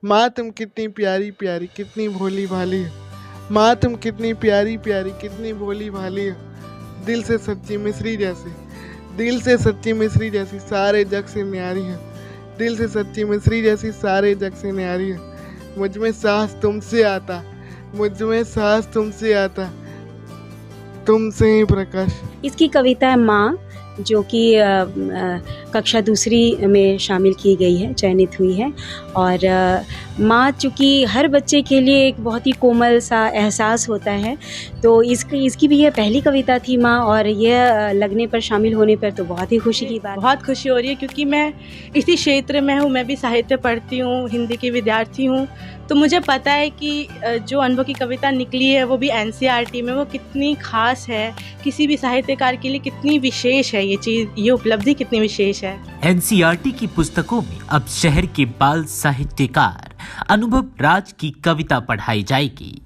माँ तुम कितनी प्यारी प्यारी कितनी भोली भाली हो। माँ तुम कितनी प्यारी प्यारी कितनी भोली भाली हो। दिल से सच्ची मिश्री जैसी, दिल से सच्ची मिश्री जैसी सारे जग से न्यारी है। दिल से सच्ची मिश्री जैसी सारे जग से न्यारी है। मुझ में सांस तुमसे आता, मुझ में सांस तुमसे आता, तुमसे ही प्रकाश। इसकी कविता है माँ, जो कि कक्षा दूसरी में शामिल की गई है, चयनित हुई है। और माँ चूँकि हर बच्चे के लिए एक बहुत ही कोमल सा एहसास होता है, तो इसकी भी ये पहली कविता थी माँ, और यह लगने पर, शामिल होने पर तो बहुत ही खुशी की बात। बहुत खुशी हो रही है क्योंकि मैं इसी क्षेत्र में हूँ, मैं भी साहित्य पढ़ती हूँ, हिंदी की विद्यार्थी हूँ। तो मुझे पता है कि जो अनुभव की कविता निकली है वो भी एनसीईआरटी में, वो कितनी खास है, किसी भी साहित्यकार के लिए कितनी विशेष है ये चीज़, ये उपलब्धि कितनी विशेष है। एनसीईआरटी की पुस्तकों में अब शहर के बाल साहित्यकार अनुभव राज की कविता पढ़ाई जाएगी।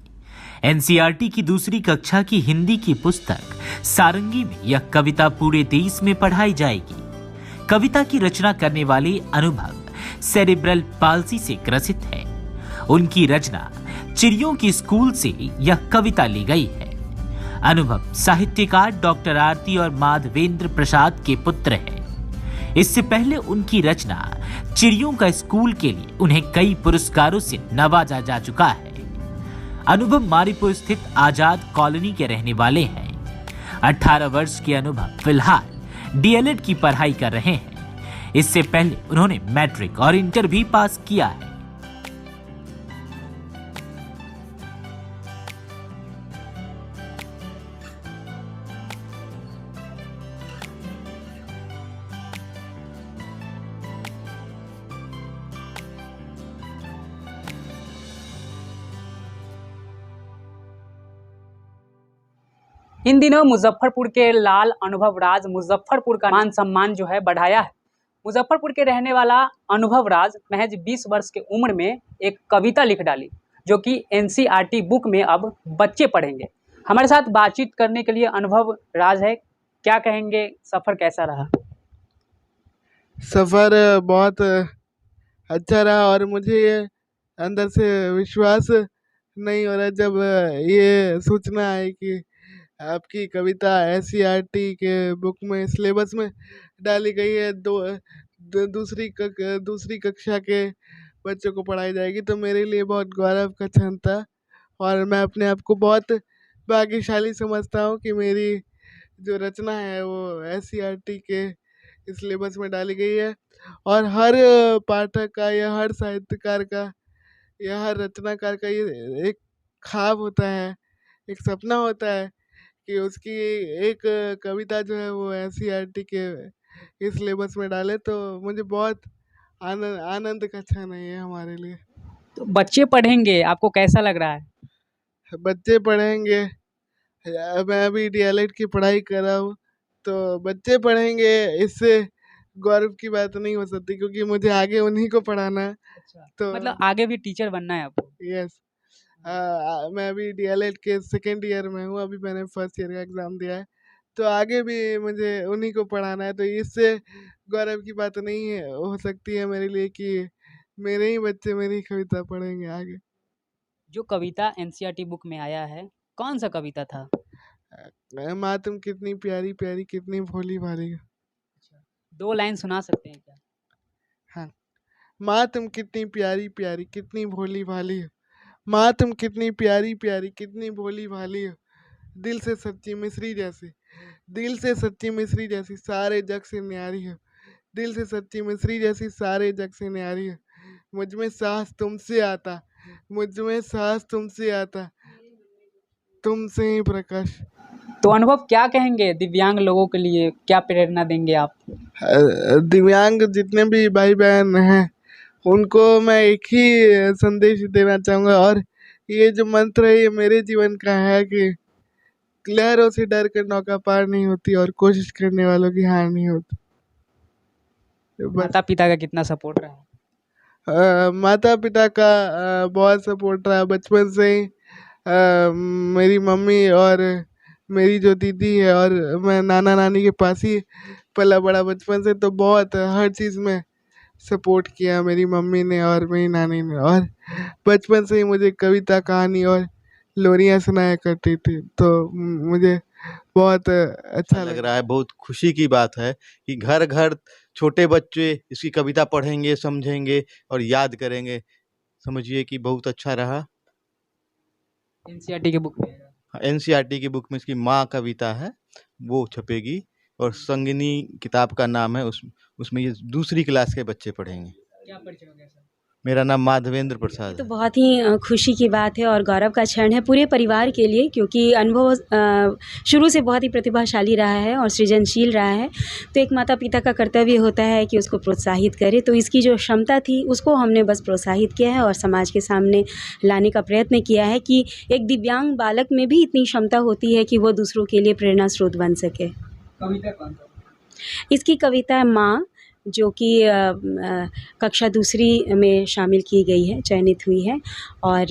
एनसीईआरटी की दूसरी कक्षा की हिंदी की पुस्तक सारंगी में यह कविता पूरे देश में पढ़ाई जाएगी। कविता की रचना करने वाले अनुभव सेरेब्रल पाल्सी से ग्रसित है। उनकी रचना चिड़ियों की स्कूल से यह कविता ली गई है। अनुभव साहित्यकार डॉक्टर आरती और माधवेंद्र प्रसाद के पुत्र हैं। इससे पहले उनकी रचना चिड़ियों का स्कूल के लिए उन्हें कई पुरस्कारों से नवाजा जा चुका है। अनुभव मारीपुर स्थित आजाद कॉलोनी के रहने वाले हैं। 18 वर्ष के अनुभव फिलहाल डीएलएड की पढ़ाई कर रहे हैं। इससे पहले उन्होंने मैट्रिक और इंटर भी पास किया है। इन दिनों मुजफ्फरपुर के लाल अनुभव राज मुजफ्फरपुर का मान सम्मान जो है बढ़ाया है। मुजफ्फरपुर के रहने वाला अनुभव राज महज 20 वर्ष की उम्र में एक कविता लिख डाली, जो कि एनसीईआरटी बुक में अब बच्चे पढ़ेंगे। हमारे साथ बातचीत करने के लिए अनुभव राज है। क्या कहेंगे, सफ़र कैसा रहा? सफ़र बहुत अच्छा रहा और मुझे ये अंदर से विश्वास नहीं हो रहा जब ये सूचना आई कि आपकी कविता एनसीईआरटी के बुक में, सिलेबस में डाली गई है। दूसरी कक्षा के बच्चों को पढ़ाई जाएगी, तो मेरे लिए बहुत गौरव का क्षण था और मैं अपने आप को बहुत भाग्यशाली समझता हूँ कि मेरी जो रचना है वो एनसीईआरटी के सिलेबस में डाली गई है। और हर पाठक का या हर साहित्यकार का या हर रचनाकार का ये एक ख्वाब होता है, एक सपना होता है कि उसकी एक कविता जो है वो एनसीईआरटी के इस सिलेबस में डाले। तो मुझे बहुत आनंद का क्षण है ये हमारे लिए। तो बच्चे पढ़ेंगे, आपको कैसा लग रहा है? बच्चे पढ़ेंगे, मैं अभी डीएलएड की पढ़ाई कर रहा हूँ, तो बच्चे पढ़ेंगे, इससे गौरव की बात नहीं हो सकती क्योंकि मुझे आगे उन्हीं को पढ़ाना है। तो मतलब आगे भी टीचर बनना है आपको? यस, मैं अभी डीएलएड के सेकेंड ईयर में हूँ, अभी मैंने फर्स्ट ईयर का एग्ज़ाम दिया है, तो आगे भी मुझे उन्हीं को पढ़ाना है। तो इससे गौरव की बात नहीं है हो सकती है मेरे लिए कि मेरे ही बच्चे मेरी कविता पढ़ेंगे आगे। जो कविता एनसीईआरटी बुक में आया है, कौन सा कविता था? माँ तुम कितनी प्यारी प्यारी कितनी भोली भाली हो। 2 लाइन सुना सकते हैं क्या? हाँ, माँ तुम कितनी प्यारी प्यारी कितनी भोली भाली हो। माँ तुम कितनी प्यारी प्यारी कितनी भोली भाली हो। दिल से सच्ची मिश्री जैसी, दिल से सच्ची मिश्री जैसी सारे जग से न्यारी हो। दिल से सच्ची मिश्री जैसी सारे जग से न्यारी हो। मुझ में सांस तुमसे आता, मुझ में सांस तुमसे आता, तुमसे ही प्रकाश। तो अनुभव क्या कहेंगे दिव्यांग लोगों के लिए, क्या प्रेरणा देंगे आप? दिव्यांग जितने भी भाई बहन हैं उनको मैं एक ही संदेश देना चाहूँगा, और ये जो मंत्र है ये मेरे जीवन का है कि लहरों से डर कर नौका पार नहीं होती और कोशिश करने वालों की हार नहीं होती। बस माता पिता का कितना सपोर्ट रहा? माता पिता का बहुत सपोर्ट रहा बचपन से ही। मेरी मम्मी और मेरी जो दीदी है और मैं नाना नानी के पास ही पला बड़ा बचपन से, तो बहुत हर चीज़ में सपोर्ट किया, मेरी मम्मी ने और मेरी नानी ने। और बचपन से ही मुझे कविता, कहानी और लोरियाँ सुनाया करती थी, तो मुझे बहुत अच्छा लग लगा। रहा है, बहुत खुशी की बात है कि घर घर छोटे बच्चे इसकी कविता पढ़ेंगे, समझेंगे और याद करेंगे। समझिए कि बहुत अच्छा रहा। एनसीईआरटी की बुक में एनसीईआरटी की बुक में इसकी माँ कविता है, वो छपेगी। और संगिनी किताब का नाम है, उसमें ये दूसरी क्लास के बच्चे पढ़ेंगे। क्या परिचय हो गया सर? मेरा नाम माधवेंद्र ये प्रसाद तो है। बहुत ही खुशी की बात है और गौरव का क्षण है पूरे परिवार के लिए, क्योंकि अनुभव शुरू से बहुत ही प्रतिभाशाली रहा है और सृजनशील रहा है। तो एक माता पिता का कर्तव्य होता है कि उसको प्रोत्साहित करे। तो इसकी जो क्षमता थी उसको हमने बस प्रोत्साहित किया है और समाज के सामने लाने का प्रयत्न किया है कि एक दिव्यांग बालक में भी इतनी क्षमता होती है कि वो दूसरों के लिए प्रेरणा स्रोत बन सके। कविता कौन सा? इसकी कविता है माँ, जो कि कक्षा दूसरी में शामिल की गई है, चयनित हुई है। और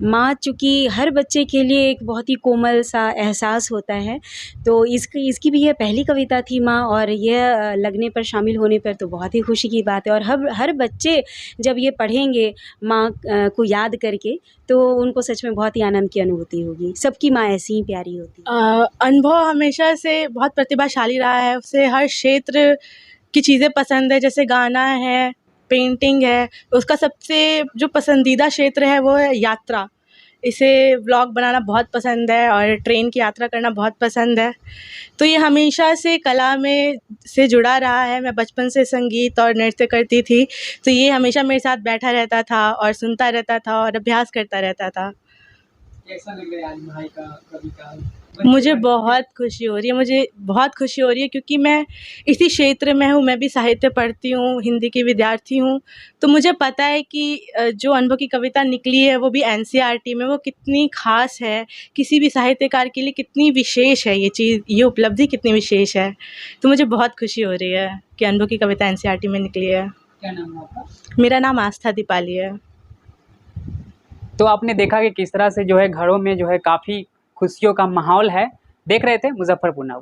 माँ चूँकि हर बच्चे के लिए एक बहुत ही कोमल सा एहसास होता है, तो इसकी भी यह पहली कविता थी माँ, और यह लगने पर, शामिल होने पर तो बहुत ही खुशी की बात है। और हर बच्चे जब ये पढ़ेंगे माँ को याद करके, तो उनको सच में बहुत ही आनंद की अनुभूति होगी। सबकी माँ ऐसी ही प्यारी होती है। अनुभव हमेशा से बहुत प्रतिभाशाली रहा है, उसे हर क्षेत्र की चीज़ें पसंद है, जैसे गाना है, पेंटिंग है। उसका सबसे जो पसंदीदा क्षेत्र है वो है यात्रा। इसे व्लॉग बनाना बहुत पसंद है और ट्रेन की यात्रा करना बहुत पसंद है। तो ये हमेशा से कला में से जुड़ा रहा है। मैं बचपन से संगीत और नृत्य करती थी, तो ये हमेशा मेरे साथ बैठा रहता था और सुनता रहता था और अभ्यास करता रहता था। कैसा लग रहा है आज भाई का कविता? मुझे बहुत खुशी हो रही है, क्योंकि मैं इसी क्षेत्र में हूँ। मैं भी साहित्य पढ़ती हूँ, हिंदी की विद्यार्थी हूँ। तो मुझे पता है कि जो अनुभव की कविता निकली है वो भी एनसीईआरटी में, वो कितनी ख़ास है, किसी भी साहित्यकार के लिए कितनी विशेष है ये चीज़, ये उपलब्धि कितनी विशेष है। तो मुझे बहुत खुशी हो रही है कि अनुभव की कविता एनसीईआरटी में निकली है। क्या नाम है आपका? मेरा नाम आस्था दीपाली है। तो आपने देखा कि किस तरह से जो है घरों में जो है काफ़ी खुशियों का माहौल है। देख रहे थे मुजफ्फरपुर नाउ।